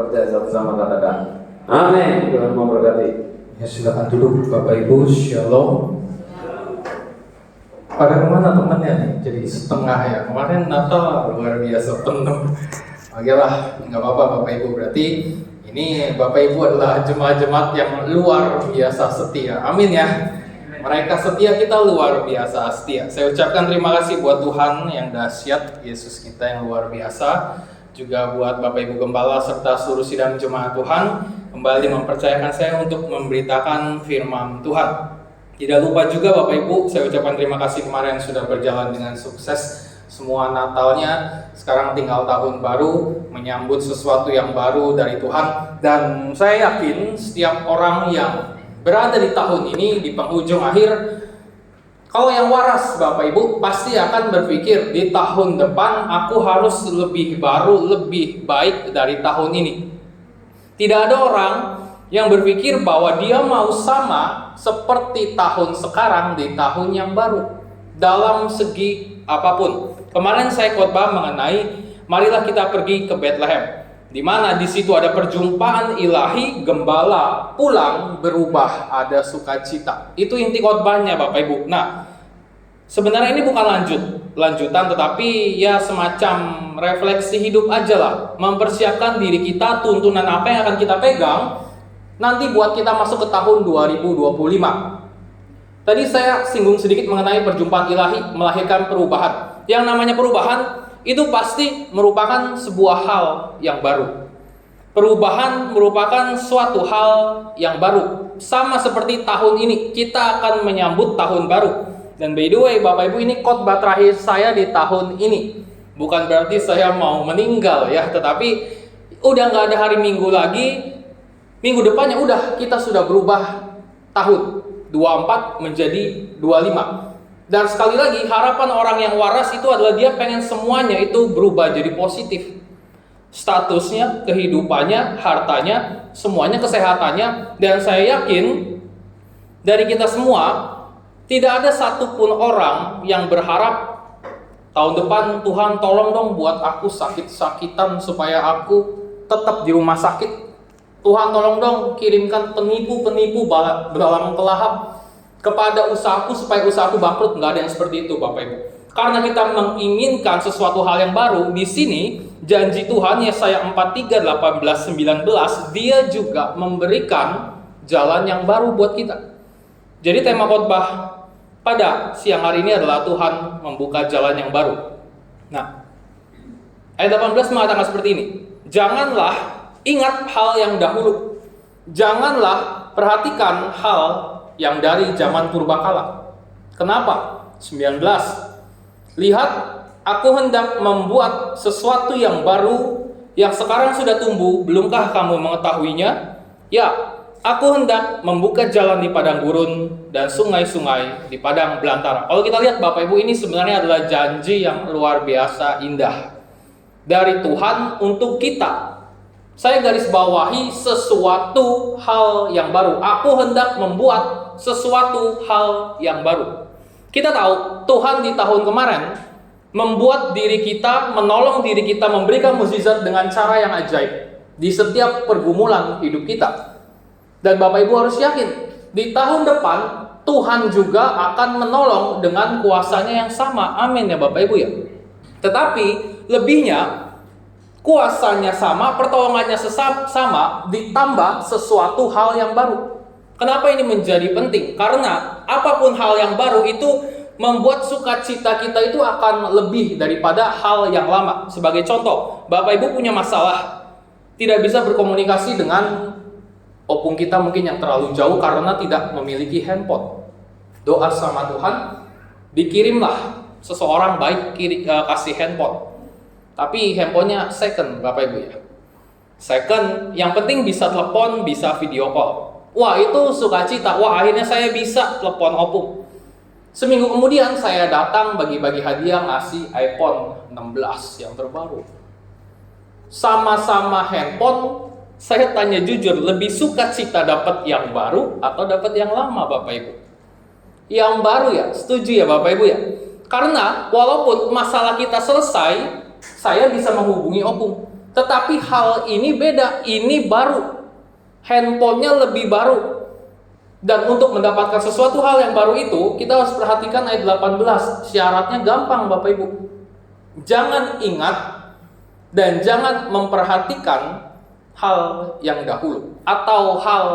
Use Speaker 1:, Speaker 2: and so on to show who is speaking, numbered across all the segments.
Speaker 1: percaya satu sama katakan amin. Tuhan memberkati.
Speaker 2: Ya, silakan duduk Bapak Ibu. Shalom. Pada kemana temannya nih? Jadi setengah ya. Kemarin Natal luar biasa penuh. Oke lah, nggak apa-apa Bapak Ibu. Berarti ini Bapak Ibu adalah jemaat-jemaat yang luar biasa setia. Amin ya. Mereka setia, kita luar biasa setia. Saya ucapkan terima kasih buat Tuhan yang dahsyat, Yesus kita yang luar biasa. Juga buat Bapak Ibu Gembala serta seluruh sidang jemaat Tuhan kembali mempercayakan saya untuk memberitakan firman Tuhan. Tidak lupa juga Bapak Ibu, saya ucapkan terima kasih kemarin sudah berjalan dengan sukses semua Natalnya. Sekarang tinggal tahun baru, menyambut sesuatu yang baru dari Tuhan. Dan saya yakin setiap orang yang berada di tahun ini, di penghujung akhir, kalau yang waras Bapak Ibu pasti akan berpikir di tahun depan aku harus lebih baru, lebih baik dari tahun ini. Tidak ada orang yang berpikir bahwa dia mau sama seperti tahun sekarang di tahun yang baru dalam segi apapun. Kemarin saya khotbah mengenai marilah kita pergi ke Bethlehem, di mana di situ ada perjumpaan ilahi, gembala pulang berubah, ada sukacita. Itu inti khotbahnya Bapak Ibu. Nah, sebenarnya ini bukan lanjutan, tetapi ya semacam refleksi hidup aja lah, mempersiapkan diri kita, tuntunan apa yang akan kita pegang nanti buat kita masuk ke tahun 2025. Tadi saya singgung sedikit mengenai perjumpaan ilahi melahirkan perubahan. Yang namanya perubahan itu pasti merupakan sebuah hal yang baru. Perubahan merupakan suatu hal yang baru. Sama seperti tahun ini, kita akan menyambut tahun baru. Dan by the way, Bapak Ibu, ini khotbah terakhir saya di tahun ini. Bukan berarti saya mau meninggal ya, tetapi udah nggak ada hari Minggu lagi. Minggu depannya udah kita sudah berubah tahun 24 menjadi 25. Dan sekali lagi, harapan orang yang waras itu adalah dia pengen semuanya itu berubah jadi positif. Statusnya, kehidupannya, hartanya, semuanya, kesehatannya. Dan saya yakin dari kita semua tidak ada satupun orang yang berharap tahun depan Tuhan tolong dong buat aku sakit-sakitan supaya aku tetap di rumah sakit. Tuhan tolong dong kirimkan penipu-penipu dalam kelahap kepada usahaku supaya usahaku bangkrut. Nggak ada yang seperti itu Bapak Ibu. Karena kita menginginkan sesuatu hal yang baru, di sini janji Tuhan Yesaya 43, 18, 19, dia juga memberikan jalan yang baru buat kita. Jadi tema khotbah pada siang hari ini adalah Tuhan membuka jalan yang baru. Nah, ayat 18 mengatakan seperti ini. Janganlah ingat hal yang dahulu. Janganlah perhatikan hal yang dari zaman purbakala. Kenapa? 19. Lihat, aku hendak membuat sesuatu yang baru yang sekarang sudah tumbuh, belumkah kamu mengetahuinya? Ya, aku hendak membuka jalan di padang gurun dan sungai-sungai di padang belantara. Kalau kita lihat Bapak Ibu, ini sebenarnya adalah janji yang luar biasa indah dari Tuhan untuk kita. Saya garis bawahi sesuatu hal yang baru. Aku hendak membuat sesuatu hal yang baru. Kita tahu Tuhan di tahun kemarin membuat diri kita, menolong diri kita, memberikan mukjizat dengan cara yang ajaib di setiap pergumulan hidup kita. Dan Bapak Ibu harus yakin, di tahun depan Tuhan juga akan menolong dengan kuasanya yang sama. Amin ya Bapak Ibu ya. Tetapi lebihnya, kuasanya sama, pertolongannya sama, ditambah sesuatu hal yang baru. Kenapa ini menjadi penting? Karena apapun hal yang baru itu membuat sukacita kita itu akan lebih daripada hal yang lama. Sebagai contoh, Bapak Ibu punya masalah, tidak bisa berkomunikasi dengan opung kita mungkin yang terlalu jauh karena tidak memiliki handphone. Doa sama Tuhan, dikirimlah seseorang baik kasih handphone. Tapi handphonenya second Bapak Ibu ya. Second, yang penting bisa telepon, bisa video call. Wah itu sukacita, wah akhirnya saya bisa telepon opung. Seminggu kemudian saya datang bagi-bagi hadiah ngasih iPhone 16 yang terbaru. Sama-sama handphone, saya tanya jujur, lebih sukacita dapat yang baru atau dapat yang lama Bapak Ibu? Yang baru ya, setuju ya Bapak Ibu ya? Karena walaupun masalah kita selesai, saya bisa menghubungi opung. Tetapi hal ini beda, ini baru. Handphonenya lebih baru. Dan untuk mendapatkan sesuatu hal yang baru itu, kita harus perhatikan ayat 18. Syaratnya gampang Bapak Ibu. Jangan ingat dan jangan memperhatikan hal yang dahulu atau hal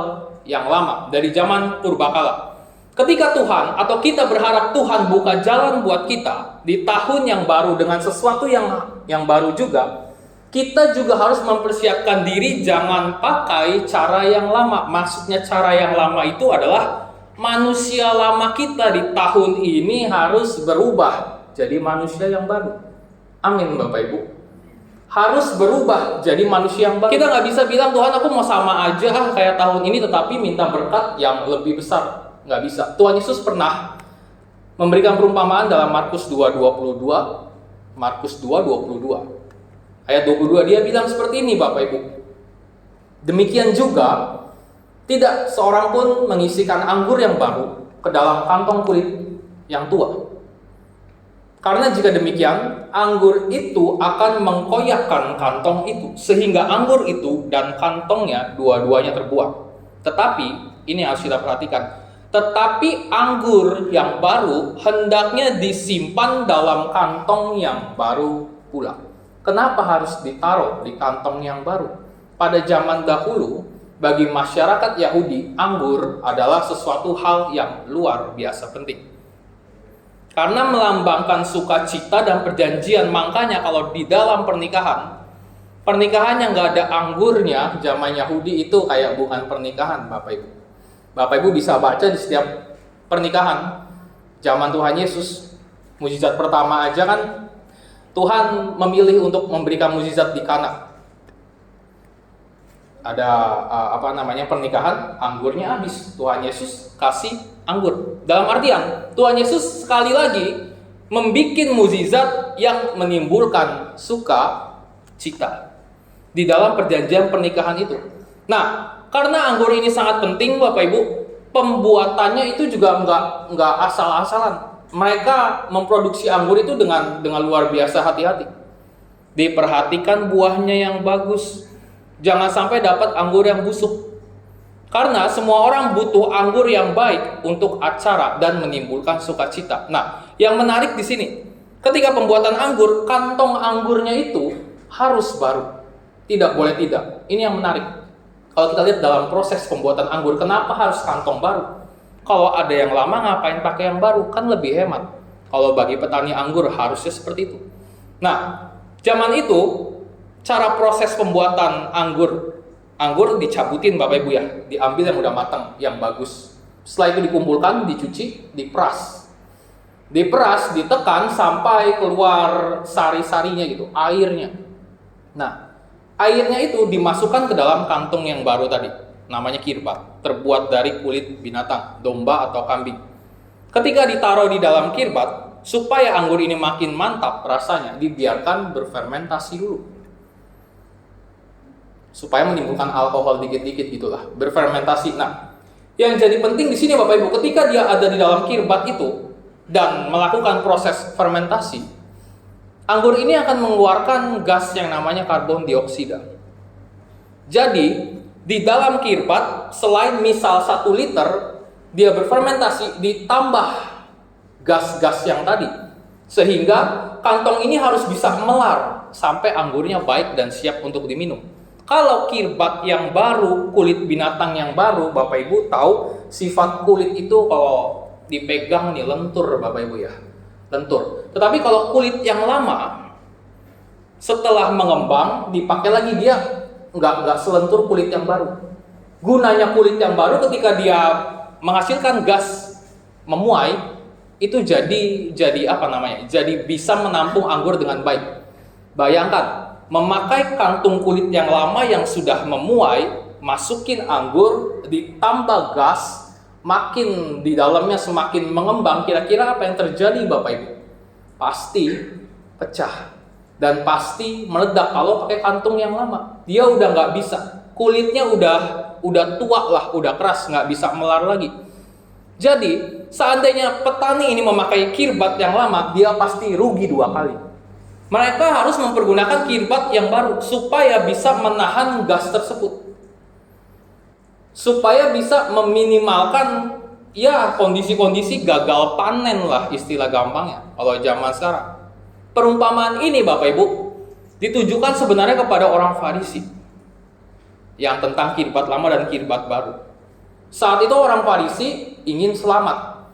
Speaker 2: yang lama dari zaman purbakala. Ketika Tuhan atau kita berharap Tuhan buka jalan buat kita di tahun yang baru dengan sesuatu yang baru juga, kita juga harus mempersiapkan diri jangan pakai cara yang lama. Maksudnya cara yang lama itu adalah manusia lama kita di tahun ini harus berubah jadi manusia yang baru. Amin Bapak Ibu. Harus berubah jadi manusia yang baru. Kita nggak bisa bilang Tuhan aku mau sama aja kayak tahun ini tetapi minta berkat yang lebih besar. Nggak bisa. Tuhan Yesus pernah memberikan perumpamaan dalam Markus 2:22. Markus 2:22. Ayat 22 dia bilang seperti ini Bapak Ibu. Demikian juga tidak seorang pun mengisikan anggur yang baru ke dalam kantong kulit yang tua. Karena jika demikian, anggur itu akan mengkoyakkan kantong itu sehingga anggur itu dan kantongnya dua-duanya terbuang. Tetapi ini harus kita perhatikan. Tetapi anggur yang baru hendaknya disimpan dalam kantong yang baru pula. Kenapa harus ditaruh di kantong yang baru? Pada zaman dahulu, bagi masyarakat Yahudi, anggur adalah sesuatu hal yang luar biasa penting. Karena melambangkan sukacita dan perjanjian, makanya kalau di dalam pernikahan yang nggak ada anggurnya, zaman Yahudi itu kayak bukan pernikahan, Bapak Ibu. Bapak Ibu bisa baca di setiap pernikahan zaman Tuhan Yesus, mukjizat pertama aja kan Tuhan memilih untuk memberikan mukjizat di Kana. Ada pernikahan, anggurnya habis. Tuhan Yesus kasih anggur. Dalam artian Tuhan Yesus sekali lagi membikin mukjizat yang menimbulkan sukacita di dalam perjanjian pernikahan itu. Nah, karena anggur ini sangat penting Bapak Ibu, pembuatannya itu juga nggak asal-asalan. Mereka memproduksi anggur itu dengan luar biasa hati-hati. Diperhatikan buahnya yang bagus. Jangan sampai dapat anggur yang busuk. Karena semua orang butuh anggur yang baik untuk acara dan menimbulkan sukacita. Nah, yang menarik di sini, ketika pembuatan anggur, kantong anggurnya itu harus baru. Tidak boleh tidak. Ini yang menarik. Kalau kita lihat dalam proses pembuatan anggur, kenapa harus kantong baru? Kalau ada yang lama ngapain pakai yang baru? Kan lebih hemat. Kalau bagi petani anggur harusnya seperti itu. Nah, zaman itu cara proses pembuatan anggur dicabutin Bapak Ibu ya, diambil yang udah matang, yang bagus. Setelah itu dikumpulkan, dicuci, diperas. Diperas, ditekan sampai keluar sari-sarinya gitu, airnya. Nah, airnya itu dimasukkan ke dalam kantung yang baru tadi, namanya kirbat, terbuat dari kulit binatang, domba atau kambing. Ketika ditaruh di dalam kirbat, supaya anggur ini makin mantap rasanya, dibiarkan berfermentasi dulu. Supaya menimbulkan alkohol dikit-dikit gitulah, berfermentasi. Nah, yang jadi penting di sini Bapak Ibu, ketika dia ada di dalam kirbat itu dan melakukan proses fermentasi, anggur ini akan mengeluarkan gas yang namanya karbon dioksida. Jadi, di dalam kirbat, selain misal 1 liter, dia berfermentasi ditambah gas-gas yang tadi. Sehingga kantong ini harus bisa melar sampai anggurnya baik dan siap untuk diminum. Kalau kirbat yang baru, kulit binatang yang baru, Bapak Ibu tahu sifat kulit itu kalau dipegang nih lentur Bapak Ibu ya. Lentur. Tetapi kalau kulit yang lama setelah mengembang dipakai lagi, dia nggak selentur kulit yang baru. Gunanya kulit yang baru ketika dia menghasilkan gas memuai itu jadi bisa menampung anggur dengan baik. Bayangkan memakai kantung kulit yang lama yang sudah memuai, masukin anggur, ditambah gas, makin di dalamnya semakin mengembang. Kira-kira apa yang terjadi Bapak Ibu? Pasti pecah dan pasti meledak kalau pakai kantung yang lama. Dia udah nggak bisa, kulitnya udah tua lah, udah keras, nggak bisa melar lagi. Jadi seandainya petani ini memakai kirbat yang lama, dia pasti rugi 2 kali. Mereka harus mempergunakan kirbat yang baru supaya bisa menahan gas tersebut, supaya bisa meminimalkan ya kondisi-kondisi gagal panen lah istilah gampangnya kalau zaman sekarang. Perumpamaan ini Bapak Ibu ditujukan sebenarnya kepada orang Farisi yang tentang kirbat lama dan kirbat baru. Saat itu orang Farisi ingin selamat,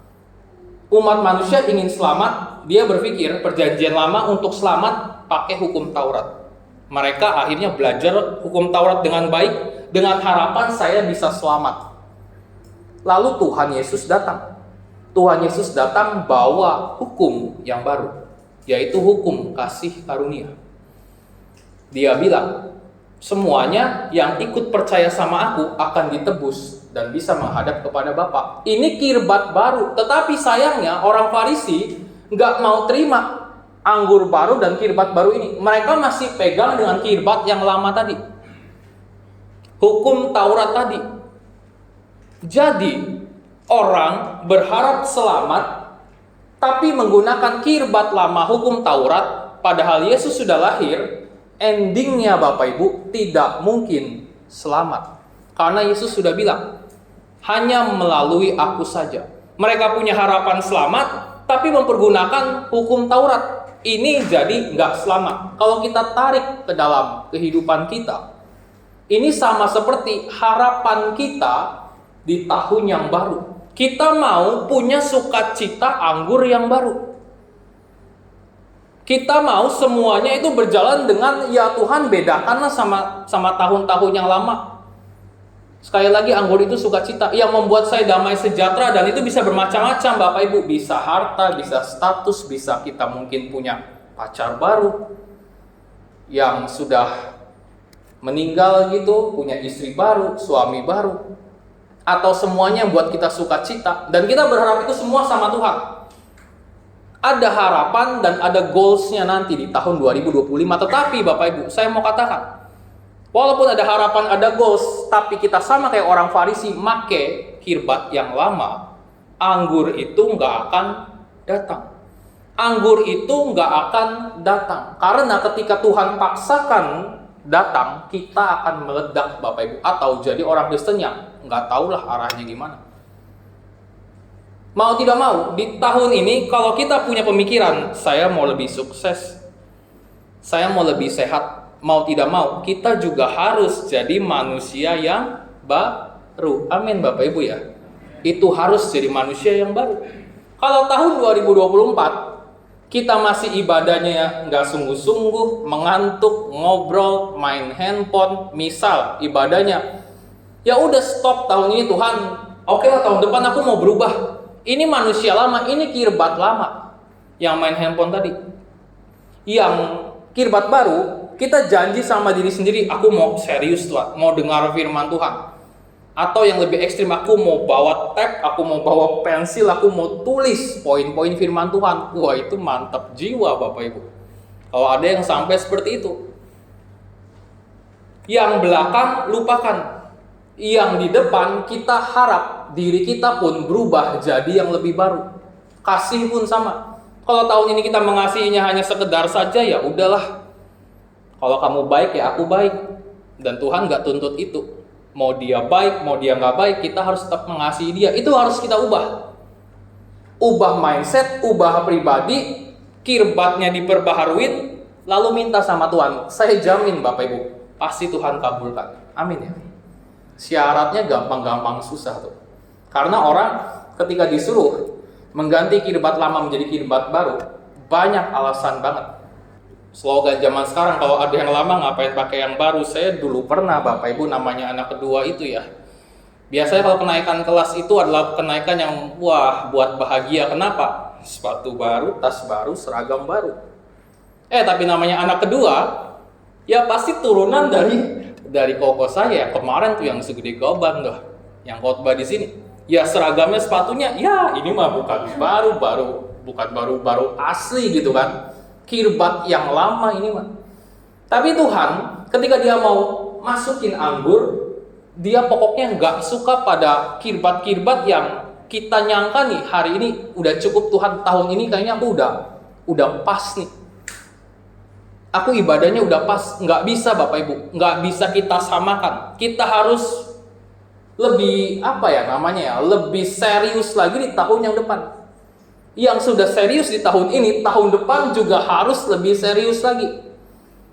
Speaker 2: umat manusia ingin selamat. Dia berpikir perjanjian lama untuk selamat pakai hukum Taurat. Mereka akhirnya belajar hukum Taurat dengan baik dengan harapan saya bisa selamat. Lalu Tuhan Yesus datang. Tuhan Yesus datang bawa hukum yang baru, yaitu hukum kasih karunia. Dia bilang, semuanya yang ikut percaya sama aku akan ditebus dan bisa menghadap kepada Bapa. Ini kirbat baru, tetapi sayangnya orang Farisi nggak mau terima anggur baru dan kirbat baru ini. Mereka masih pegang dengan kirbat yang lama tadi, hukum Taurat tadi. Jadi orang berharap selamat tapi menggunakan kirbat lama hukum Taurat, padahal Yesus sudah lahir. Endingnya Bapak Ibu tidak mungkin selamat, karena Yesus sudah bilang hanya melalui aku saja. Mereka punya harapan selamat tapi mempergunakan hukum Taurat. Ini jadi nggak selamat. Kalau kita tarik ke dalam kehidupan kita, ini sama seperti harapan kita di tahun yang baru. Kita mau punya sukacita anggur yang baru. Kita mau semuanya itu berjalan dengan ya Tuhan bedakanlah sama tahun-tahun yang lama. Sekali lagi anggur itu sukacita yang membuat saya damai sejahtera, dan itu bisa bermacam-macam Bapak Ibu. Bisa harta, bisa status, bisa kita mungkin punya pacar baru yang sudah meninggal gitu, punya istri baru, suami baru, atau semuanya buat kita sukacita dan kita berharap itu semua sama Tuhan. Ada harapan dan ada goalsnya nanti di tahun 2025. Tetapi Bapak Ibu, saya mau katakan, walaupun ada harapan, ada goals, tapi kita sama kayak orang Farisi, make kirbat yang lama, anggur itu nggak akan datang. Anggur itu nggak akan datang. Karena ketika Tuhan paksakan datang, kita akan meledak Bapak Ibu. Atau jadi orang Kristen yang nggak tahulah arahnya gimana. Mau tidak mau, di tahun ini kalau kita punya pemikiran, saya mau lebih sukses, saya mau lebih sehat, mau tidak mau, kita juga harus jadi manusia yang baru. Amin Bapak Ibu ya. Itu harus jadi manusia yang baru. Kalau tahun 2024, kita masih ibadahnya nggak sungguh-sungguh, mengantuk, ngobrol, main handphone, misal ibadahnya, ya udah stop tahun ini Tuhan, oke lah tahun depan aku mau berubah. Ini manusia lama, ini kirbat lama yang main handphone tadi. Yang kirbat baru, kita janji sama diri sendiri, aku mau serius lah, mau dengar firman Tuhan. Atau yang lebih ekstrim, aku mau bawa tab, aku mau bawa pensil, aku mau tulis poin-poin firman Tuhan. Wah, itu mantap jiwa Bapak Ibu. Kalau ada yang sampai seperti itu. Yang belakang lupakan. Yang di depan kita harap diri kita pun berubah jadi yang lebih baru. Kasih pun sama. Kalau tahun ini kita mengasihinya hanya sekedar saja, ya udahlah. Kalau kamu baik ya aku baik. Dan Tuhan gak tuntut itu. Mau dia baik, mau dia gak baik, kita harus tetap mengasihi dia. Itu harus kita ubah. Ubah mindset, ubah pribadi, kirbatnya diperbaharuin, lalu minta sama Tuhan. Saya jamin Bapak Ibu, pasti Tuhan kabulkan. Amin ya. Syaratnya gampang-gampang susah tuh. Karena orang ketika disuruh mengganti kirbat lama menjadi kirbat baru, banyak alasan banget. Slogan zaman sekarang, kalau ada yang lama ngapain pakai yang baru. Saya dulu pernah Bapak Ibu, namanya anak kedua itu ya. Biasanya kalau kenaikan kelas itu adalah kenaikan yang wah buat bahagia. Kenapa? Sepatu baru, tas baru, seragam baru. Tapi namanya anak kedua, ya pasti turunan dari koko saya kemarin tuh yang segede goban tuh, yang khotbah di sini. Ya seragamnya, sepatunya, ya ini mah bukan baru asli gitu kan. Kirbat yang lama ini mah. Tapi Tuhan ketika dia mau masukin anggur, dia pokoknya nggak suka pada kirbat-kirbat yang kita nyangka nih hari ini udah cukup Tuhan, tahun ini kayaknya aku udah pas nih. aku ibadahnya udah pas. Nggak bisa Bapak Ibu, nggak bisa kita samakan. Kita harus lebih lebih serius lagi di tahun yang depan. Yang sudah serius di tahun ini, tahun depan juga harus lebih serius lagi.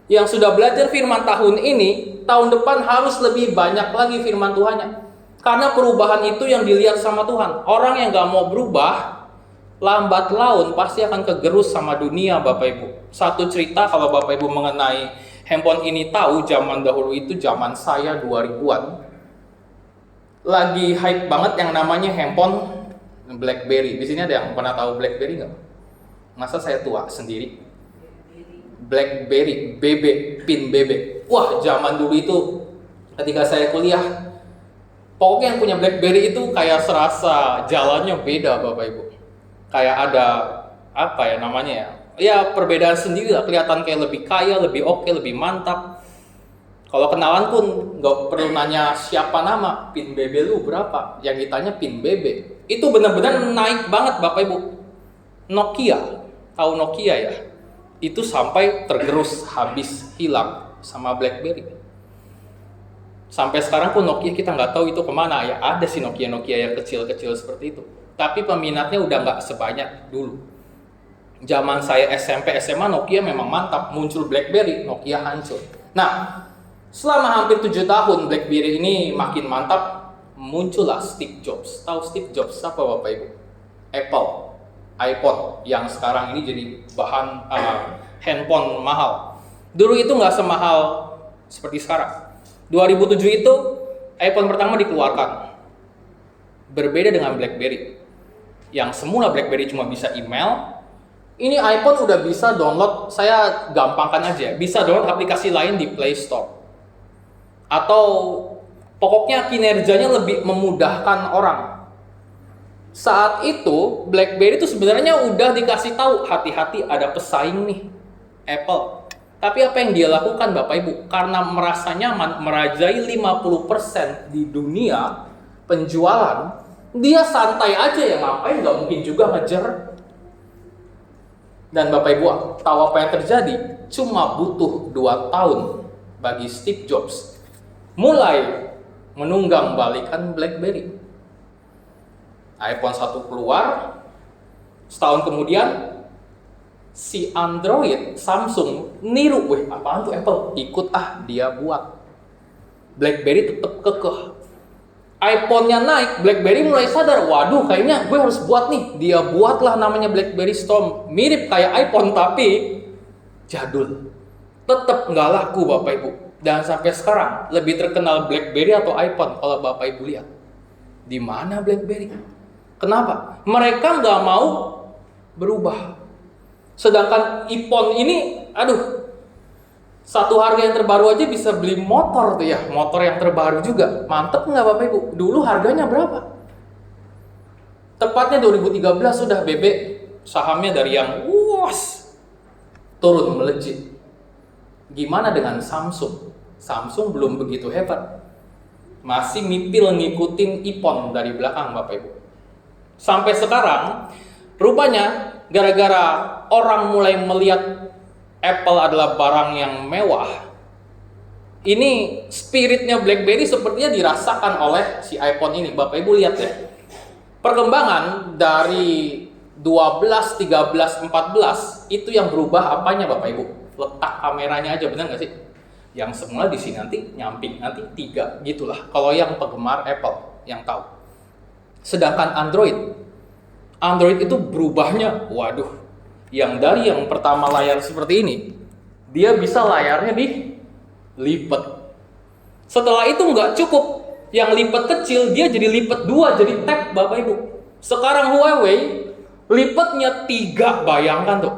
Speaker 2: Yang sudah belajar firman tahun ini, tahun depan harus lebih banyak lagi firman Tuhannya. Karena perubahan itu yang dilihat sama Tuhan. Orang yang gak mau berubah, lambat laun pasti akan kegerus sama dunia Bapak Ibu. Satu cerita kalau Bapak Ibu mengenai handphone ini tahu, zaman dahulu itu zaman saya 2000-an. Lagi hype banget yang namanya handphone BlackBerry. Di sini ada yang pernah tahu BlackBerry nggak? Masa saya tua sendiri? BlackBerry, BB, pin BB. Wah, zaman dulu itu ketika saya kuliah, pokoknya yang punya BlackBerry itu kayak serasa jalannya beda Bapak Ibu. Kayak ada ya perbedaan sendiri lah, kelihatan kayak lebih kaya, lebih oke, lebih mantap. Kalau kenalan pun nggak perlu nanya siapa nama, pin BB lu berapa, yang ditanya pin BB. Itu benar-benar naik banget Bapak Ibu. Nokia, tahu Nokia ya? Itu sampai tergerus, habis, hilang sama BlackBerry. Sampai sekarang pun Nokia kita nggak tahu itu kemana. Ya ada sih Nokia yang kecil-kecil seperti itu. Tapi peminatnya udah nggak sebanyak dulu. Zaman saya SMP, SMA Nokia memang mantap. Muncul BlackBerry, Nokia hancur. Nah, selama hampir 7 tahun BlackBerry ini makin mantap. Muncullah Steve Jobs. Tahu Steve Jobs apa Bapak Ibu? Apple, iPhone yang sekarang ini jadi bahan handphone mahal. Dulu itu nggak semahal seperti sekarang. 2007 itu iPhone pertama dikeluarkan. Berbeda dengan BlackBerry. Yang semula BlackBerry cuma bisa email, ini iPhone udah bisa download, saya gampangkan aja, bisa download aplikasi lain di Play Store. Atau pokoknya kinerjanya lebih memudahkan orang. Saat itu BlackBerry itu sebenarnya udah dikasih tahu, hati-hati ada pesaing nih, Apple. Tapi apa yang dia lakukan Bapak Ibu? Karena merasa nyaman, merajai 50% di dunia penjualan, dia santai aja ya, ngapain, nggak mungkin juga ngejar. Dan Bapak Ibu tahu apa yang terjadi? Cuma butuh 2 tahun bagi Steve Jobs mulai menunggang balikan BlackBerry. iPhone 1 keluar, setahun kemudian si Android, Samsung niru, apaan tuh Apple? Ikut dia buat. BlackBerry tetap kekeh. iPhone-nya naik, BlackBerry mulai sadar, waduh kayaknya gue harus buat nih. Dia buatlah namanya BlackBerry Storm. Mirip kayak iPhone tapi jadul. Tetap nggak laku Bapak Ibu. Dan sampai sekarang lebih terkenal BlackBerry atau iPhone kalau Bapak Ibu lihat. Di mana BlackBerry? Kenapa? Mereka nggak mau berubah. Sedangkan iPhone ini, satu harga yang terbaru aja bisa beli motor tuh ya, motor yang terbaru juga. Mantep nggak Bapak Ibu? Dulu harganya berapa? Tepatnya 2013 sudah BB sahamnya dari yang turun melejit. Gimana dengan Samsung? Samsung belum begitu hebat. Masih mipil ngikutin iPhone dari belakang Bapak Ibu. Sampai sekarang, rupanya gara-gara orang mulai melihat Apple adalah barang yang mewah, ini spiritnya BlackBerry sepertinya dirasakan oleh si iPhone ini. Bapak Ibu lihat ya, perkembangan dari 12, 13, 14 itu yang berubah apanya Bapak Ibu? Letak kameranya aja, benar nggak sih? Yang semula di sini nanti nyamping, nanti 3 gitulah. Kalau yang penggemar Apple yang tahu. Sedangkan Android itu berubahnya, yang dari yang pertama layar seperti ini, dia bisa layarnya dilipat. Setelah itu nggak cukup, yang lipat kecil dia jadi lipat 2, jadi tab Bapak Ibu. Sekarang Huawei lipatnya 3, bayangkan tuh,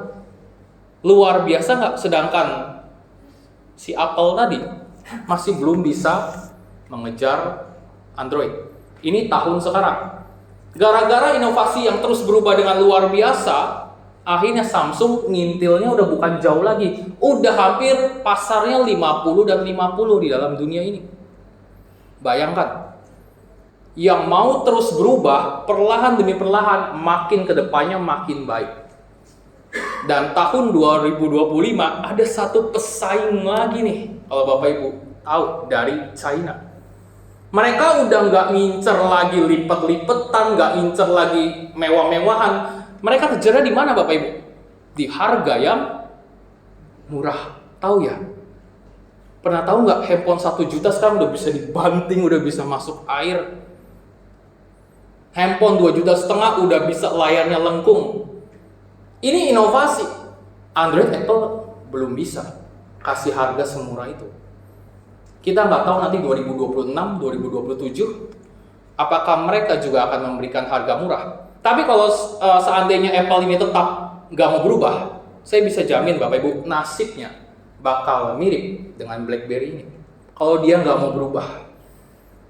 Speaker 2: luar biasa nggak? Sedangkan si Apple tadi masih belum bisa mengejar Android. Ini tahun sekarang. Gara-gara inovasi yang terus berubah dengan luar biasa, akhirnya Samsung ngintilnya udah bukan jauh lagi. Udah hampir pasarnya 50 dan 50 di dalam dunia ini. Bayangkan. Yang mau terus berubah, perlahan demi perlahan, makin ke depannya makin baik. Dan tahun 2025 ada satu pesaing lagi nih, kalau Bapak Ibu tahu, dari China. Mereka udah nggak ngincer lagi lipet-lipetan, nggak ngincer lagi mewah-mewahan. Mereka kejarnya di mana Bapak Ibu? Di harga yang murah. Tahu ya? Pernah tahu nggak handphone 1 juta sekarang udah bisa dibanting, udah bisa masuk air. Handphone 2,5 juta udah bisa layarnya lengkung. Ini inovasi. Android, Apple belum bisa kasih harga semurah itu. Kita nggak tahu nanti 2026, 2027 apakah mereka juga akan memberikan harga murah. Tapi kalau seandainya Apple ini tetap nggak mau berubah, saya bisa jamin Bapak Ibu nasibnya bakal mirip dengan BlackBerry ini. Kalau dia nggak mau berubah,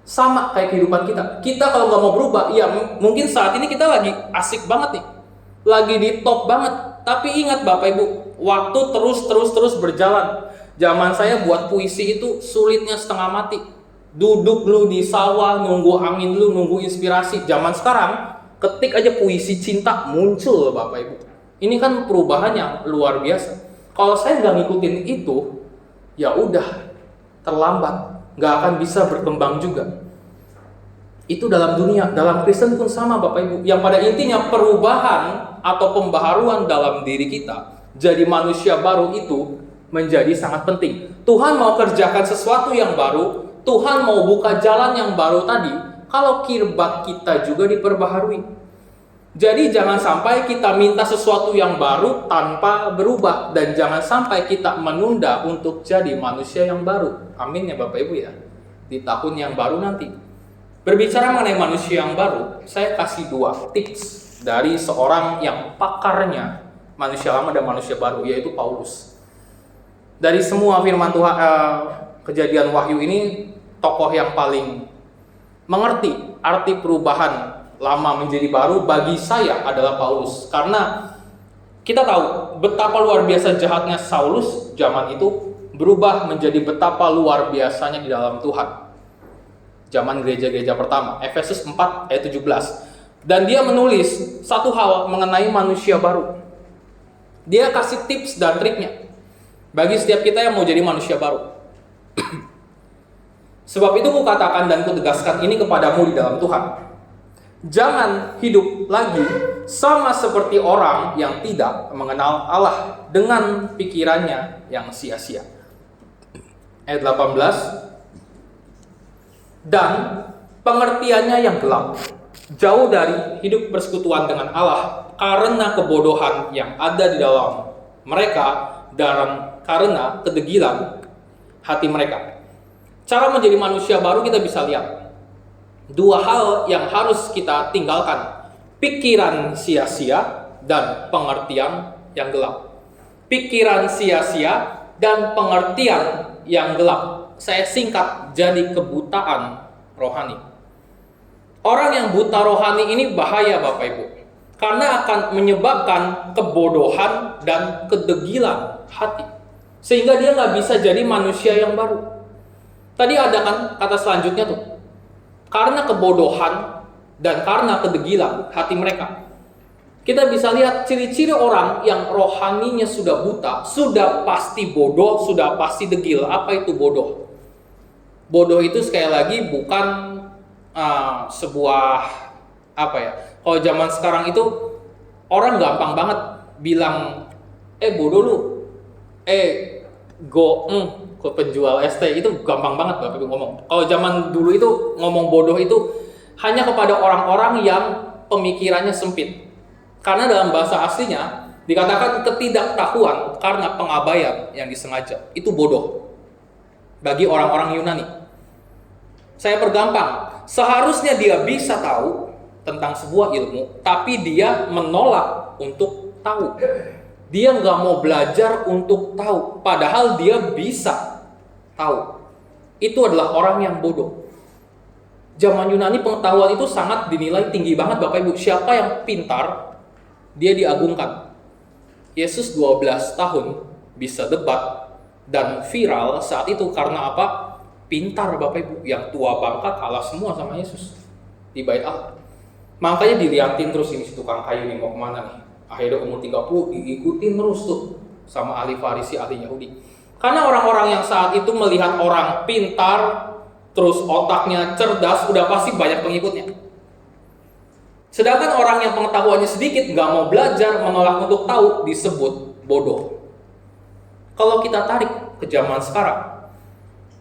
Speaker 2: sama kayak kehidupan kita. Kita kalau nggak mau berubah, ya mungkin saat ini kita lagi asik banget nih, lagi di top banget. Tapi ingat Bapak Ibu, waktu terus berjalan. Zaman saya buat puisi itu sulitnya setengah mati. Duduk dulu di sawah, nunggu angin dulu, nunggu inspirasi. Zaman sekarang, ketik aja puisi cinta, muncul Bapak Ibu. Ini kan perubahan yang luar biasa. Kalau saya nggak ngikutin itu, ya udah terlambat, nggak akan bisa berkembang juga. Itu dalam dunia, dalam Kristen pun sama Bapak Ibu. Yang pada intinya perubahan atau pembaharuan dalam diri kita, jadi manusia baru itu menjadi sangat penting. Tuhan mau kerjakan sesuatu yang baru, Tuhan mau buka jalan yang baru tadi, kalau kirbat kita juga diperbaharui. Jadi jangan sampai kita minta sesuatu yang baru tanpa berubah, dan jangan sampai kita menunda untuk jadi manusia yang baru. Amin ya Bapak Ibu ya. Di tahun yang baru nanti. Berbicara mengenai manusia yang baru, saya kasih 2 tips dari seorang yang pakarnya manusia lama dan manusia baru, yaitu Paulus. Dari semua firman Tuhan, kejadian Wahyu ini, tokoh yang paling mengerti arti perubahan lama menjadi baru bagi saya adalah Paulus. Karena kita tahu betapa luar biasa jahatnya Saulus zaman itu berubah menjadi betapa luar biasanya di dalam Tuhan. Zaman gereja-gereja pertama, Efesus 4 ayat 17. Dan dia menulis satu hal mengenai manusia baru. Dia kasih tips dan triknya bagi setiap kita yang mau jadi manusia baru. Sebab itu kukatakan dan kutegaskan ini kepadamu di dalam Tuhan. Jangan hidup lagi sama seperti orang yang tidak mengenal Allah dengan pikirannya yang sia-sia. Ayat 18. Dan pengertiannya yang gelap, jauh dari hidup persekutuan dengan Allah karena kebodohan yang ada di dalam mereka dan karena kedegilan hati mereka. Cara menjadi manusia baru kita bisa lihat 2 hal yang harus kita tinggalkan: pikiran sia-sia dan pengertian yang gelap. Pikiran sia-sia dan pengertian yang gelap. Saya singkat jadi kebutaan rohani. Orang yang buta rohani ini bahaya Bapak Ibu, karena akan menyebabkan kebodohan dan kedegilan hati, sehingga dia nggak bisa jadi manusia yang baru. Tadi ada kan kata selanjutnya tuh, karena kebodohan dan karena kedegilan hati mereka. Kita bisa lihat ciri-ciri orang yang rohaninya sudah buta, sudah pasti bodoh, sudah pasti degil. Apa itu bodoh? Bodoh itu sekali lagi bukan sebuah apa ya? Kalau zaman sekarang itu orang gampang banget bilang, bodoh lu, ke penjual ST, itu gampang banget Bapak Ibu ngomong. Kalau zaman dulu itu ngomong bodoh itu hanya kepada orang-orang yang pemikirannya sempit. Karena dalam bahasa aslinya dikatakan ketidaktahuan karena pengabaian yang disengaja. Itu bodoh bagi orang-orang Yunani. Saya pergampang, seharusnya dia bisa tahu tentang sebuah ilmu, tapi dia menolak untuk tahu. Dia nggak mau belajar untuk tahu, padahal dia bisa tahu. Itu adalah orang yang bodoh. Zaman Yunani pengetahuan itu sangat dinilai tinggi banget Bapak Ibu. Siapa yang pintar, dia diagungkan. Yesus 12 tahun bisa debat dan viral saat itu karena apa? Pintar Bapak Ibu. Yang tua bangka kalah semua sama Yesus di bait Allah. Makanya diliatin terus ini si tukang kayu nih mau kemana nih. Akhirnya umur 30 diikutin terus tuh sama ahli Farisi, ahli Yahudi. Karena orang-orang yang saat itu melihat orang pintar, terus otaknya cerdas, udah pasti banyak pengikutnya. Sedangkan orang yang pengetahuannya sedikit, nggak mau belajar, menolak untuk tahu, disebut bodoh. Kalau kita tarik ke zaman sekarang,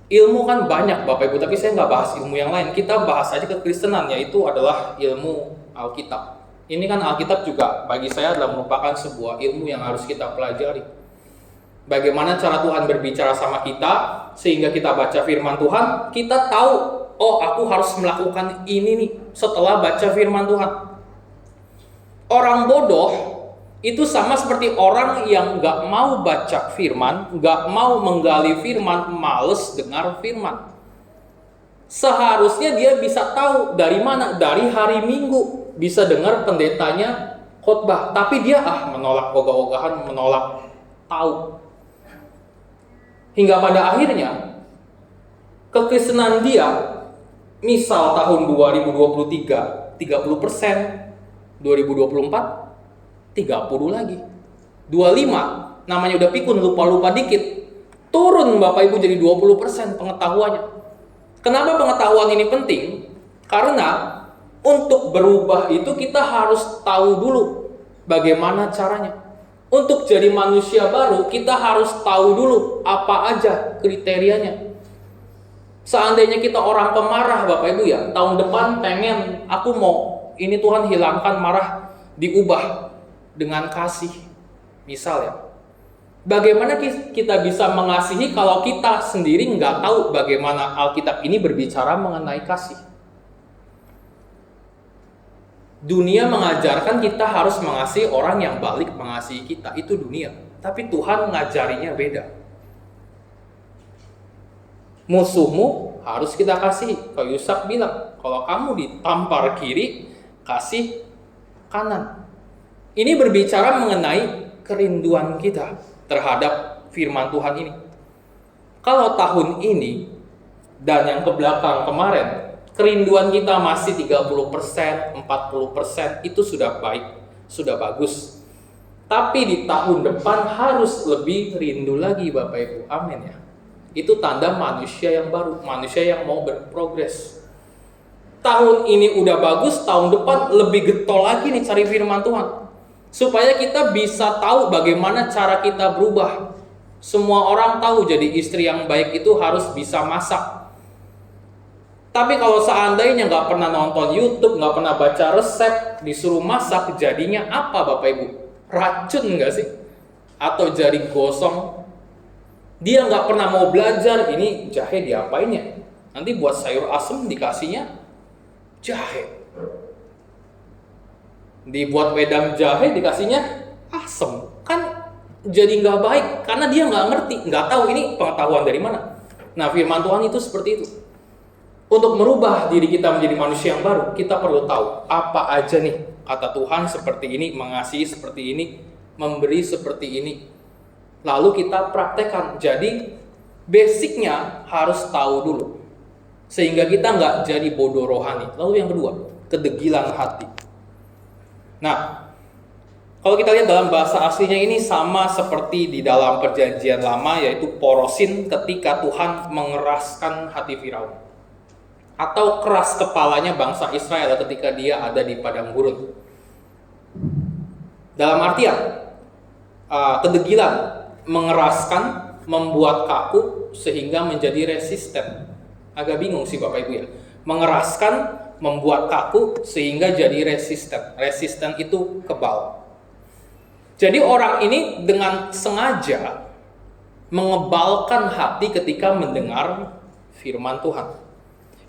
Speaker 2: ilmu kan banyak Bapak Ibu, tapi saya nggak bahas ilmu yang lain. Kita bahas aja kekristenan, yaitu adalah ilmu Alkitab. Ini kan Alkitab juga bagi saya adalah merupakan sebuah ilmu yang harus kita pelajari. Bagaimana cara Tuhan berbicara sama kita, sehingga kita baca firman Tuhan, kita tahu, oh aku harus melakukan ini nih setelah baca firman Tuhan. Orang bodoh itu sama seperti orang yang gak mau baca firman, gak mau menggali firman, males dengar firman. Seharusnya dia bisa tahu dari mana, dari hari Minggu bisa dengar pendetanya khotbah, tapi dia menolak ogah-ogahan, menolak tahu. Hingga pada akhirnya kekristenan dia, misal tahun 2023 30%, 2024 30 lagi, 25 namanya udah pikun, lupa-lupa dikit, turun Bapak Ibu jadi 20% pengetahuannya. Kenapa pengetahuan ini penting? Karena untuk berubah itu kita harus tahu dulu bagaimana caranya. Untuk jadi manusia baru, kita harus tahu dulu apa aja kriterianya. Seandainya kita orang pemarah Bapak Ibu ya, tahun depan pengen, aku mau ini Tuhan hilangkan marah, diubah dengan kasih. Misal ya, bagaimana kita bisa mengasihi kalau kita sendiri nggak tahu bagaimana Alkitab ini berbicara mengenai kasih. Dunia mengajarkan kita harus mengasihi orang yang balik mengasihi kita. Itu dunia. Tapi Tuhan ngajarinya beda. Musuhmu harus kita kasih. Kalau Yusak bilang, kalau kamu ditampar kiri, kasih kanan. Ini berbicara mengenai kerinduan kita terhadap firman Tuhan ini. Kalau tahun ini dan yang kebelakang kemarin, kerinduan kita masih 30%, 40%, itu sudah baik, sudah bagus. Tapi di tahun depan harus lebih rindu lagi Bapak Ibu, amin ya. Itu tanda manusia yang baru, manusia yang mau berprogres. Tahun ini udah bagus, tahun depan lebih getol lagi nih cari firman Tuhan. Supaya kita bisa tahu bagaimana cara kita berubah. Semua orang tahu jadi istri yang baik itu harus bisa masak. Tapi kalau seandainya nggak pernah nonton YouTube, nggak pernah baca resep, disuruh masak, jadinya apa Bapak Ibu? Racun nggak sih? Atau jari gosong? Dia nggak pernah mau belajar, ini jahe diapainnya? Nanti buat sayur asem dikasihnya jahe. Dibuat wedang jahe dikasihnya asem. Kan jadi nggak baik, karena dia nggak ngerti, nggak tahu ini pengetahuan dari mana. Nah firman Tuhan itu seperti itu. Untuk merubah diri kita menjadi manusia yang baru, kita perlu tahu apa aja nih kata Tuhan seperti ini, mengasihi seperti ini, memberi seperti ini. Lalu kita praktekkan. Jadi basicnya harus tahu dulu, sehingga kita nggak jadi bodoh rohani. Lalu yang kedua, kedegilan hati. Nah, kalau kita lihat dalam bahasa aslinya ini sama seperti di dalam perjanjian lama, yaitu porosin ketika Tuhan mengeraskan hati Firaun. Atau keras kepalanya bangsa Israel ketika dia ada di padang gurun. Dalam artian kedegilan, mengeraskan, membuat kaku sehingga menjadi resisten. Agak bingung sih Bapak Ibu ya. Mengeraskan, membuat kaku sehingga jadi resisten. Resisten itu kebal. Jadi orang ini dengan sengaja mengebalkan hati ketika mendengar firman Tuhan.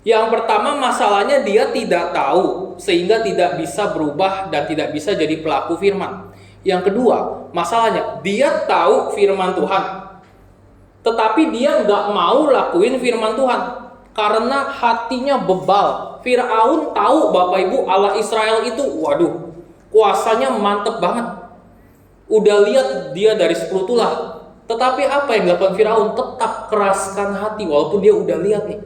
Speaker 2: Yang pertama masalahnya dia tidak tahu sehingga tidak bisa berubah dan tidak bisa jadi pelaku firman. Yang kedua masalahnya dia tahu firman Tuhan, tetapi dia nggak mau lakuin firman Tuhan karena hatinya bebal. Firaun tahu Bapak Ibu Allah Israel itu, waduh, kuasanya mantep banget. Udah lihat dia dari 10 tulah. Tetapi apa yang dilakukan Firaun? Tetap keraskan hati walaupun dia udah lihat nih.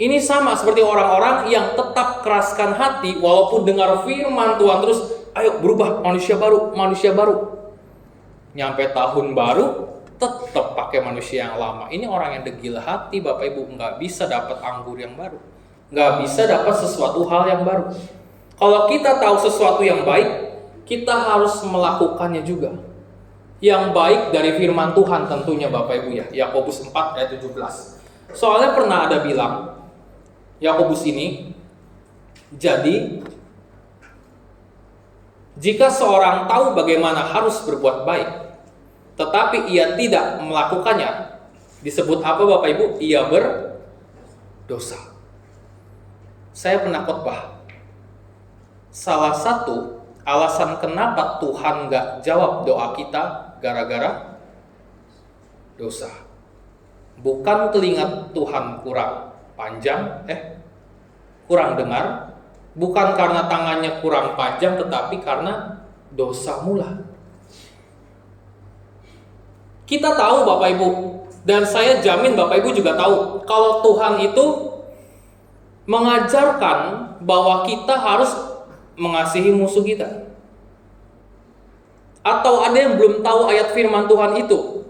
Speaker 2: Ini sama seperti orang-orang yang tetap keraskan hati walaupun dengar firman Tuhan terus, ayo berubah, manusia baru, manusia baru. Nyampe tahun baru, tetap pakai manusia yang lama. Ini orang yang degil hati, Bapak Ibu, nggak bisa dapat anggur yang baru, nggak bisa dapat sesuatu hal yang baru. Kalau kita tahu sesuatu yang baik, kita harus melakukannya juga. Yang baik dari firman Tuhan tentunya, Bapak Ibu ya. Yakobus 4 ayat 17. Soalnya pernah ada bilang, Yakobus ini, jadi jika seorang tahu bagaimana harus berbuat baik, tetapi ia tidak melakukannya, disebut apa Bapak Ibu? Ia berdosa. Saya pernah khotbah, salah satu alasan kenapa Tuhan gak jawab doa kita gara-gara dosa. Bukan telinga Tuhan kurang panjang, kurang dengar, bukan karena tangannya kurang panjang, tetapi karena dosa mula. Kita tahu Bapak Ibu, dan saya jamin Bapak Ibu juga tahu, kalau Tuhan itu mengajarkan bahwa kita harus mengasihi musuh kita. Atau ada yang belum tahu ayat firman Tuhan itu?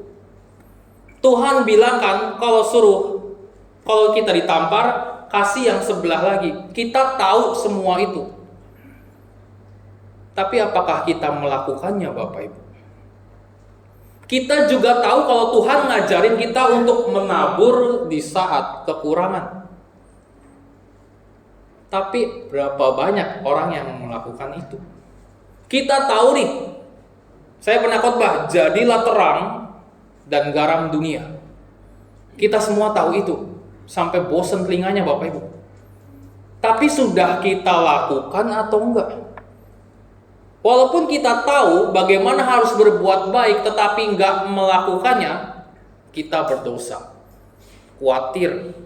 Speaker 2: Tuhan bilang kan, kalau kita ditampar, kasih yang sebelah lagi. Kita tahu semua itu. Tapi apakah kita melakukannya Bapak Ibu? Kita juga tahu kalau Tuhan ngajarin kita untuk menabur di saat kekurangan. Tapi berapa banyak orang yang melakukan itu? Kita tahu nih, saya pernah khotbah, jadilah terang dan garam dunia. Kita semua tahu itu, sampai bosan telinganya Bapak Ibu. Tapi sudah kita lakukan atau enggak? Walaupun kita tahu bagaimana harus berbuat baik, tetapi enggak melakukannya, kita berdosa. Khawatir.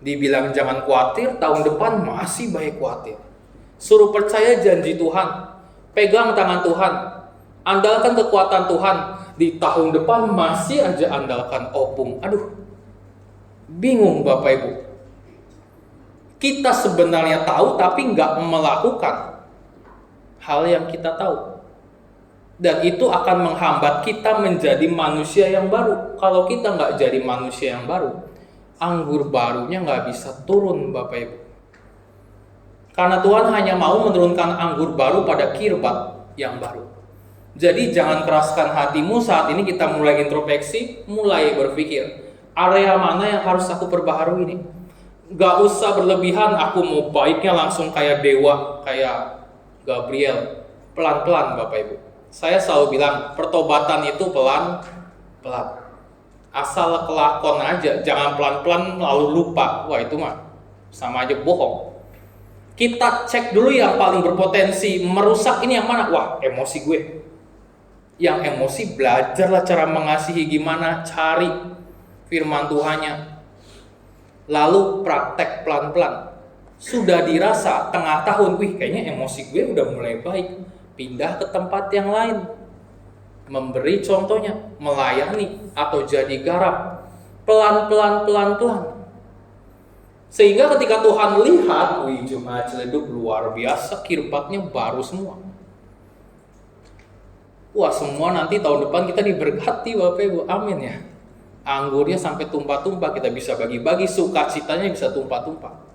Speaker 2: Dibilang jangan khawatir, tahun depan masih baik khawatir. Suruh percaya janji Tuhan. Pegang tangan Tuhan. Andalkan kekuatan Tuhan. Di tahun depan masih aja andalkan opung. Aduh, bingung Bapak Ibu. Kita sebenarnya tahu tapi enggak melakukan hal yang kita tahu. Dan itu akan menghambat kita menjadi manusia yang baru. Kalau kita nggak jadi manusia yang baru, anggur barunya nggak bisa turun Bapak Ibu. Karena Tuhan hanya mau menurunkan anggur baru pada kirbat yang baru. Jadi jangan keraskan hatimu saat ini kita mulai introspeksi, mulai berpikir, area mana yang harus aku perbaharui ini? Gak usah berlebihan, aku mau baiknya langsung kayak dewa, kayak Gabriel, pelan-pelan Bapak Ibu. Saya selalu bilang, pertobatan itu pelan-pelan. Asal kelakon aja, jangan pelan-pelan lalu lupa. Wah itu mah sama aja bohong. Kita cek dulu yang paling berpotensi merusak ini yang mana? Wah emosi gue. Yang emosi belajarlah cara mengasihi gimana, cari firman Tuhannya. Lalu praktek pelan-pelan. Sudah dirasa tengah tahun, wih kayaknya emosi gue udah mulai baik, pindah ke tempat yang lain, memberi contohnya, melayani atau jadi garap, pelan-pelan. Sehingga ketika Tuhan lihat, wih jemaat Ciledug luar biasa, kirbatnya baru semua. Wah semua nanti tahun depan kita diberkati Bapak Ibu, amin ya. Anggurnya sampai tumpah-tumpah, kita bisa bagi-bagi, sukacitanya bisa tumpah-tumpah.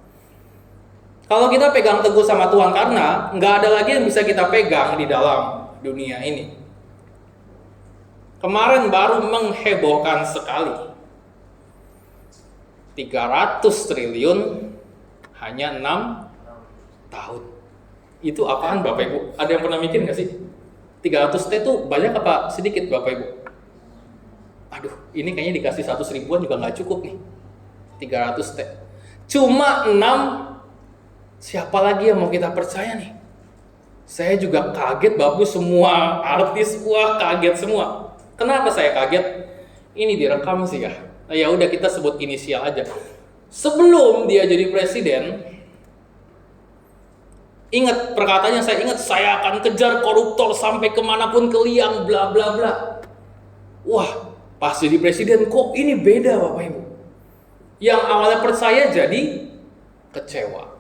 Speaker 2: Kalau kita pegang teguh sama Tuhan, karena nggak ada lagi yang bisa kita pegang di dalam dunia ini. Kemarin baru menghebohkan sekali. 300 triliun hanya 6 tahun. Itu apaan Bapak Ibu? Ada yang pernah mikir nggak sih? 300T itu banyak apa sedikit Bapak Ibu? Aduh, ini kayaknya dikasih 100 ribuan juga nggak cukup nih. 300T. Cuma 6. Siapa lagi yang mau kita percaya nih? Saya juga kaget Bapak, semua artis kaget semua. Kenapa saya kaget? Ini direkam sih ya. Ya udah kita sebut inisial aja. Sebelum dia jadi presiden, ingat perkataannya, saya akan kejar koruptor sampai kemanapun ke liang bla bla bla. Wah, pas jadi presiden kok ini beda Bapak Ibu. Yang awalnya percaya jadi kecewa.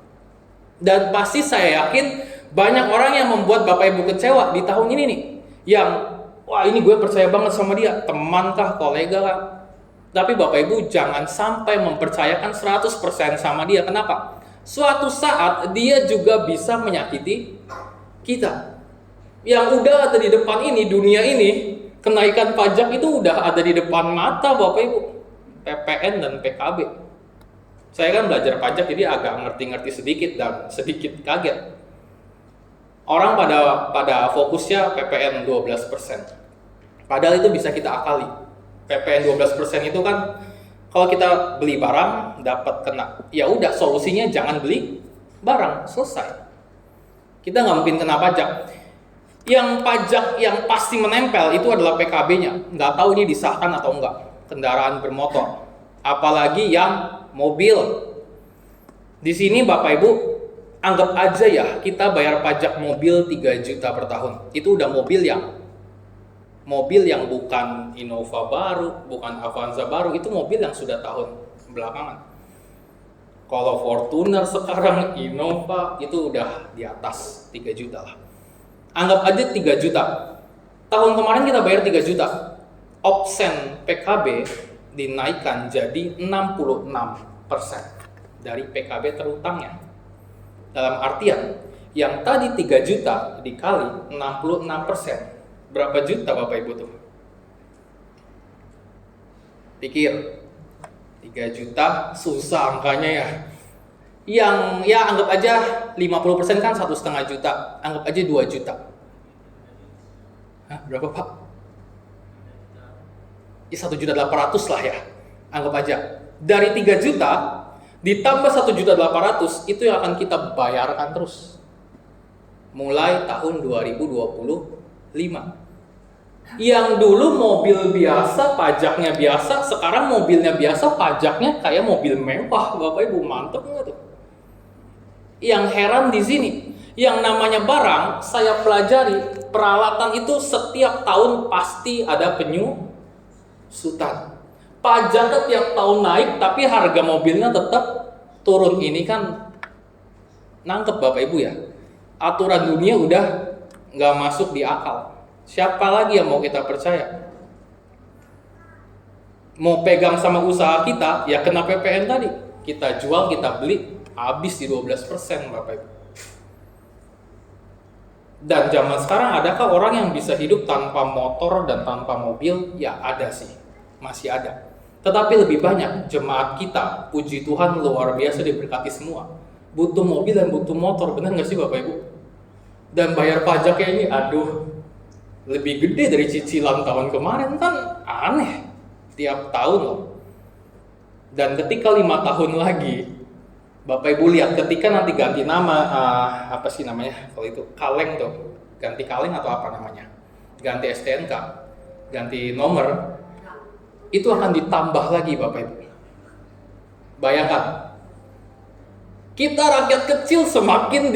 Speaker 2: Dan pasti saya yakin banyak orang yang membuat Bapak Ibu kecewa di tahun ini nih. Yang, wah ini gue percaya banget sama dia, teman kah, kolega kah. Tapi Bapak Ibu jangan sampai mempercayakan 100% sama dia. Kenapa? Suatu saat dia juga bisa menyakiti kita. Yang udah ada di depan ini, dunia ini, kenaikan pajak itu udah ada di depan mata Bapak Ibu. PPN dan PKB. Saya kan belajar pajak jadi agak ngerti-ngerti sedikit dan sedikit kaget. Orang pada fokusnya PPN 12%. Padahal itu bisa kita akali. PPN 12% itu kan kalau kita beli barang dapat kena. Ya udah, solusinya jangan beli barang, selesai. Kita nggak mungkin kena pajak. Yang pajak yang pasti menempel itu adalah PKB-nya. Nggak tahu ini disahkan atau enggak. Kendaraan bermotor, apalagi yang mobil. Di sini Bapak Ibu anggap aja ya kita bayar pajak mobil 3 juta per tahun. Itu udah mobil yang bukan Innova baru, bukan Avanza baru, itu mobil yang sudah tahun belakangan. Kalau Fortuner sekarang, Innova itu udah di atas 3 juta lah. Anggap aja 3 juta. Tahun kemarin kita bayar 3 juta. Opsen PKB dinaikkan jadi 66% dari PKB terutangnya. Dalam artian, yang tadi 3 juta dikali 66%. Berapa juta Bapak Ibu tuh? Pikir, 3 juta susah angkanya ya. Yang ya anggap aja 50% kan 1,5 juta. Anggap aja 2 juta. Hah, berapa Pak? Ya 1.800.000 lah ya. Anggap aja. Dari 3 juta ditambah 1.800.000 itu yang akan kita bayarkan terus. Mulai tahun 2025. Yang dulu mobil biasa, pajaknya biasa, sekarang mobilnya biasa, pajaknya kayak mobil mewah. Bapak Ibu, mantep nggak tuh? Yang heran di sini, yang namanya barang, saya pelajari, peralatan itu setiap tahun pasti ada penyusutan. Pajaknya tiap tahun naik, tapi harga mobilnya tetap turun. Ini kan nangkep Bapak Ibu ya. Aturan dunia udah nggak masuk di akal. Siapa lagi yang mau kita percaya? Mau pegang sama usaha kita, ya kena PPN tadi. Kita jual, kita beli, habis di 12% Bapak Ibu. Dan zaman sekarang adakah orang yang bisa hidup tanpa motor dan tanpa mobil? Ya ada sih, masih ada. Tetapi lebih banyak jemaat kita, puji Tuhan luar biasa diberkati semua. Butuh mobil dan butuh motor, benar nggak sih Bapak Ibu? Dan bayar pajaknya ini, aduh, lebih gede dari cicilan tahun kemarin, kan aneh. Tiap tahun loh. Dan ketika 5 tahun lagi, Bapak Ibu lihat ketika nanti ganti nama, apa sih namanya kalau itu, kaleng tuh, ganti kaleng atau apa namanya, ganti STNK, ganti nomor, itu akan ditambah lagi Bapak Ibu. Bayangkan, kita rakyat kecil semakin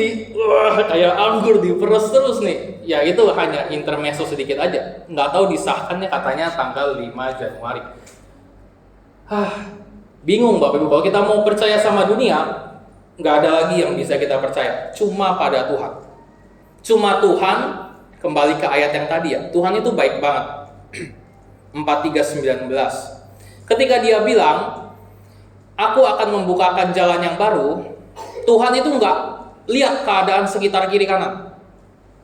Speaker 2: kayak anggur diperes terus nih. Ya itu hanya intermezzo sedikit aja. Nggak tahu disahkannya katanya tanggal 5 Januari. Bingung Bapak Ibu, kalau kita mau percaya sama dunia, nggak ada lagi yang bisa kita percaya. Cuma pada Tuhan. Cuma Tuhan, kembali ke ayat yang tadi ya. Tuhan itu baik banget. 43:19. Ketika dia bilang, aku akan membukakan jalan yang baru, Tuhan itu nggak lihat keadaan sekitar kiri kanan.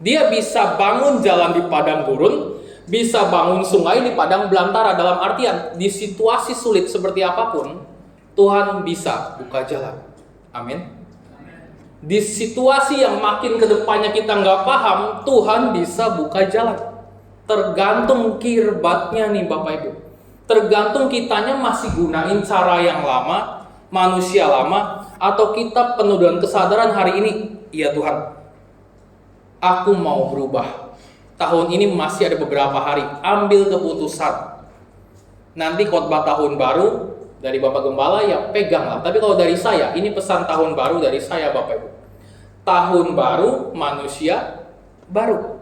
Speaker 2: Dia bisa bangun jalan di padang gurun, bisa bangun sungai di padang belantara. Dalam artian, di situasi sulit seperti apapun, Tuhan bisa buka jalan. Amin. Di situasi yang makin ke depannya kita nggak paham, Tuhan bisa buka jalan. Tergantung kirbatnya nih Bapak Ibu. Tergantung kitanya masih gunain cara yang lama, manusia lama, atau kita penuh dengan kesadaran hari ini, iya Tuhan, aku mau berubah. Tahun ini masih ada beberapa hari, ambil keputusan. Nanti khotbah tahun baru dari Bapak Gembala ya peganglah. Tapi kalau dari saya, ini pesan tahun baru dari saya Bapak Ibu. Tahun baru, manusia baru.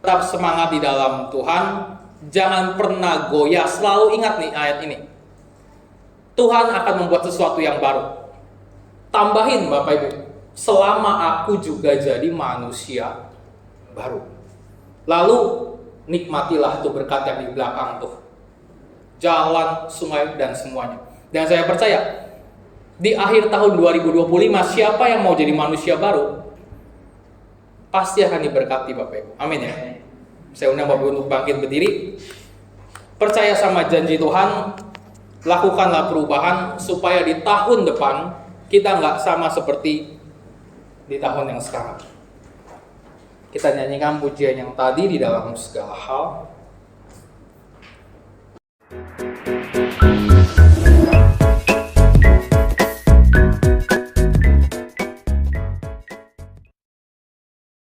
Speaker 2: Tetap semangat di dalam Tuhan, jangan pernah goyah. Selalu ingat nih ayat ini. Tuhan akan membuat sesuatu yang baru. tambahin Bapak Ibu, selama aku juga jadi manusia baru. Lalu nikmatilah tuh berkat yang di belakang tuh. Jalan, sungai, dan semuanya. Dan saya percaya, di akhir tahun 2025, siapa yang mau jadi manusia baru, pasti akan diberkati Bapak Ibu. Amin ya. Saya undang Bapak Ibu untuk bangkit berdiri. Percaya sama janji Tuhan, lakukanlah perubahan supaya di tahun depan kita nggak sama seperti di tahun yang sekarang. Kita nyanyikan pujian yang tadi di dalam segala hal.